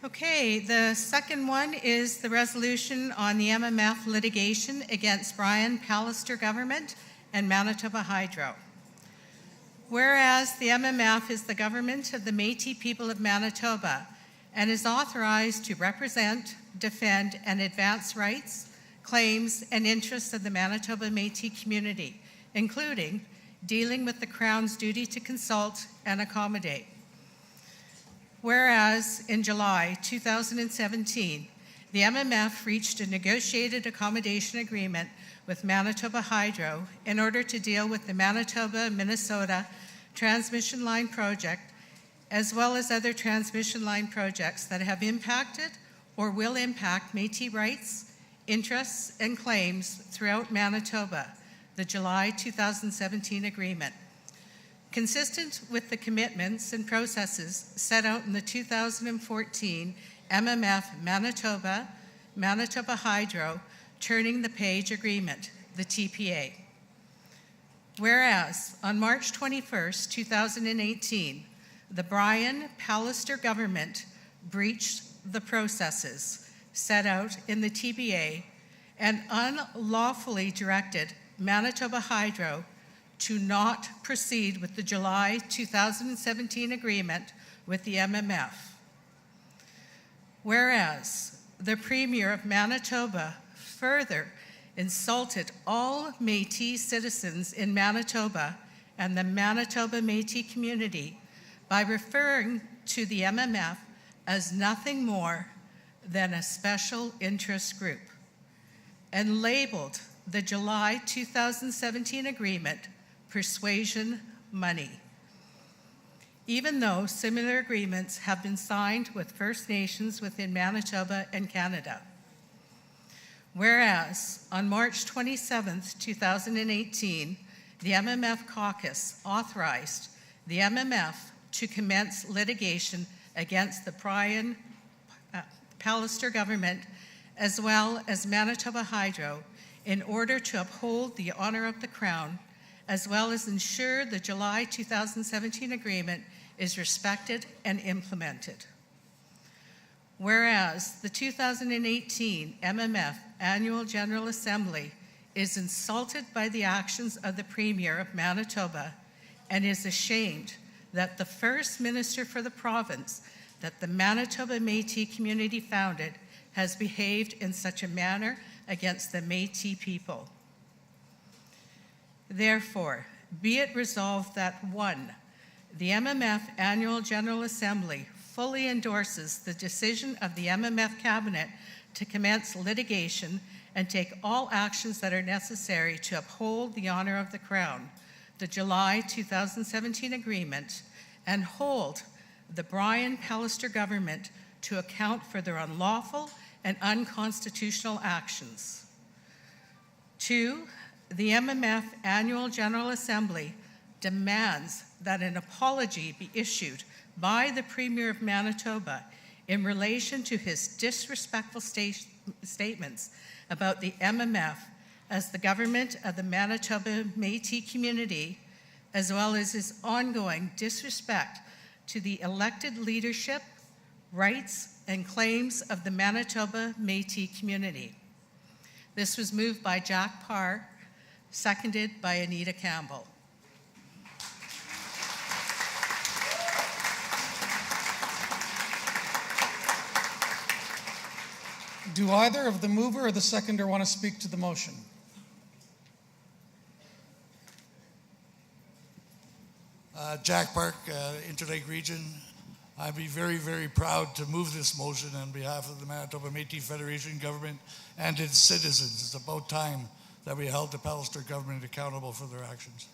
Okay, the second one is the resolution on the MMF litigation against Brian Pallister Government and Manitoba Hydro. Whereas the MMF is the government of the Métis people of Manitoba and is authorized to represent, defend, and advance rights, claims, and interests of the Manitoba Métis community, including dealing with the Crown's duty to consult and accommodate. Whereas in July 2017, the MMF reached a negotiated accommodation agreement with Manitoba Hydro in order to deal with the Manitoba-Minnesota transmission line project, as well as other transmission line projects that have impacted or will impact Métis rights, interests, and claims throughout Manitoba, the July 2017 agreement. Consistent with the commitments and processes set out in the 2014 MMF-Manitoba, Manitoba Hydro Turning the Page Agreement, the TPA. Whereas on March 21st, 2018, the Brian Pallister Government breached the processes set out in the TPA and unlawfully directed Manitoba Hydro to not proceed with the July 2017 agreement with the MMF. Whereas the Premier of Manitoba further insulted all Métis citizens in Manitoba and the Manitoba Métis community by referring to the MMF as nothing more than a special interest group, and labeled the July 2017 agreement persuasion money, even though similar agreements have been signed with First Nations within Manitoba and Canada. Whereas on March 27th, 2018, the MMF caucus authorized the MMF to commence litigation against the Brian Pallister Government as well as Manitoba Hydro in order to uphold the honor of the Crown, as well as ensure the July 2017 agreement is respected and implemented. Whereas the 2018 MMF Annual General Assembly is insulted by the actions of the Premier of Manitoba and is ashamed that the first minister for the province that the Manitoba Métis community founded has behaved in such a manner against the Métis people. Therefore, be it resolved that 1, the MMF Annual General Assembly fully endorses the decision of the MMF Cabinet to commence litigation and take all actions that are necessary to uphold the honor of the Crown, the July 2017 agreement, and hold the Brian Pallister Government to account for their unlawful and unconstitutional actions. 2, the MMF Annual General Assembly demands that an apology be issued by the Premier of Manitoba in relation to his disrespectful statements about the MMF as the government of the Manitoba Métis community, as well as his ongoing disrespect to the elected leadership, rights, and claims of the Manitoba Métis community. This was moved by Jack Parr, seconded by Anita Campbell. Do either of the mover or the seconder want to speak to the motion? Jack Park, Interlake Region. I'd be very, very proud to move this motion on behalf of the Manitoba Métis Federation government and its citizens. It's about time that we held the Pallister government accountable for their actions.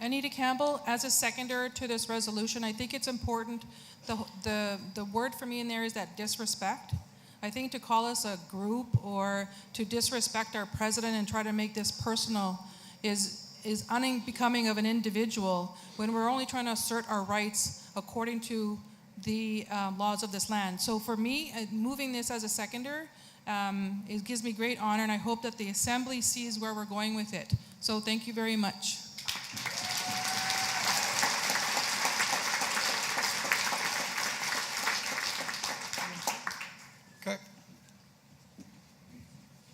Anita Campbell, as a seconder to this resolution, I think it's important. The word for me in there is that disrespect. I think to call us a group or to disrespect our president and try to make this personal is unbecoming of an individual when we're only trying to assert our rights according to the laws of this land. So for me, moving this as a seconder, it gives me great honor, and I hope that the Assembly sees where we're going with it. So thank you very much. Okay.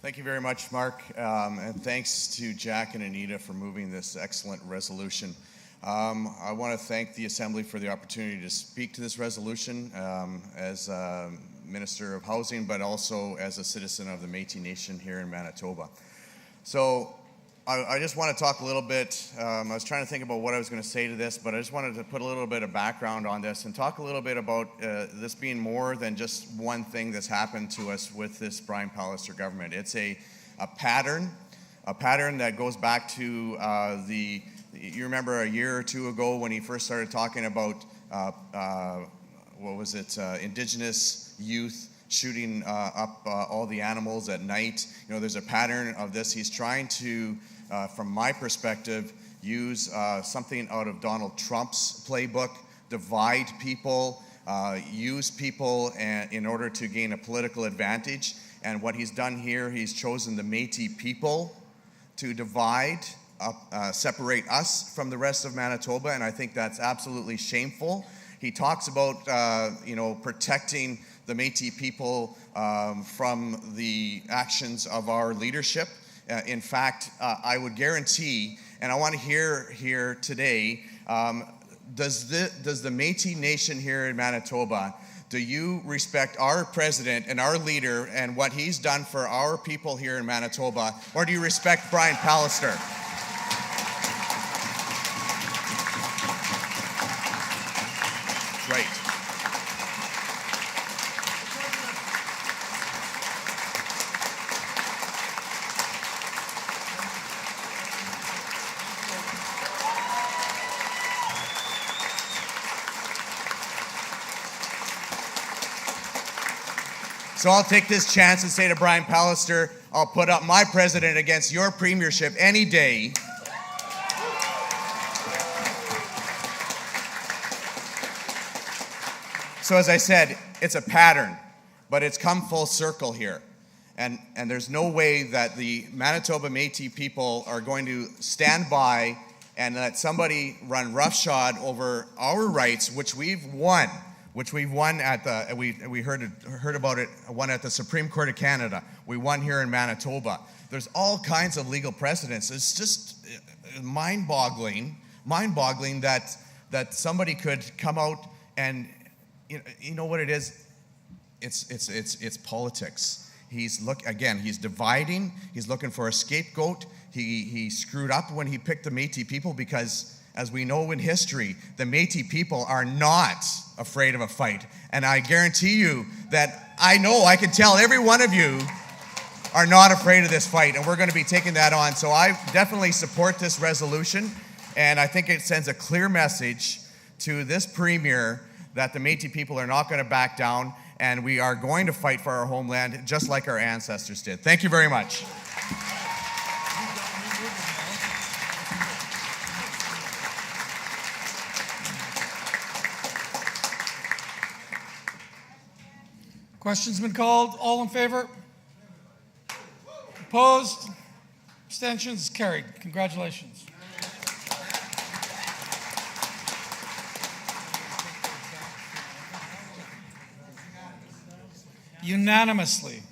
Thank you very much, Mark, and thanks to Jack and Anita for moving this excellent resolution. I want to thank the Assembly for the opportunity to speak to this resolution as Minister of Housing, but also as a citizen of the Métis Nation here in Manitoba. So I just want to talk a little bit, I was trying to think about what I was going to say to this, but I just wanted to put a little bit of background on this and talk a little bit about this being more than just one thing that's happened to us with this Brian Pallister government. It's a pattern that goes back to you remember a year or two ago when he first started talking about, Indigenous youth shooting up all the animals at night. You know, there's a pattern of this. He's trying to, from my perspective, use something out of Donald Trump's playbook, divide people, use people in order to gain a political advantage. And what he's done here, he's chosen the Métis people to divide, separate us from the rest of Manitoba, and I think that's absolutely shameful. He talks about, protecting the Métis people from the actions of our leadership. In fact, I would guarantee, and I want to hear here today, does the Métis Nation here in Manitoba, do you respect our president and our leader and what he's done for our people here in Manitoba, or do you respect Brian Pallister? Right. So I'll take this chance and say to Brian Pallister, I'll put up my president against your premiership any day. So as I said, it's a pattern, but it's come full circle here. And there's no way that the Manitoba Métis people are going to stand by and let somebody run roughshod over our rights, which we've won at the, we heard about it, won at the Supreme Court of Canada. We won here in Manitoba. There's all kinds of legal precedents. It's just mind-boggling that somebody could come out and, you know what it is? It's politics. He's dividing. He's looking for a scapegoat. He screwed up when he picked the Métis people because, as we know in history, the Métis people are not afraid of a fight. And I guarantee you that I can tell every one of you are not afraid of this fight, and we're going to be taking that on. So I definitely support this resolution, and I think it sends a clear message to this premier that the Métis people are not going to back down, and we are going to fight for our homeland just like our ancestors did. Thank you very much. Question's been called. All in favor? Opposed? Abstentions? Carried. Congratulations. Unanimously.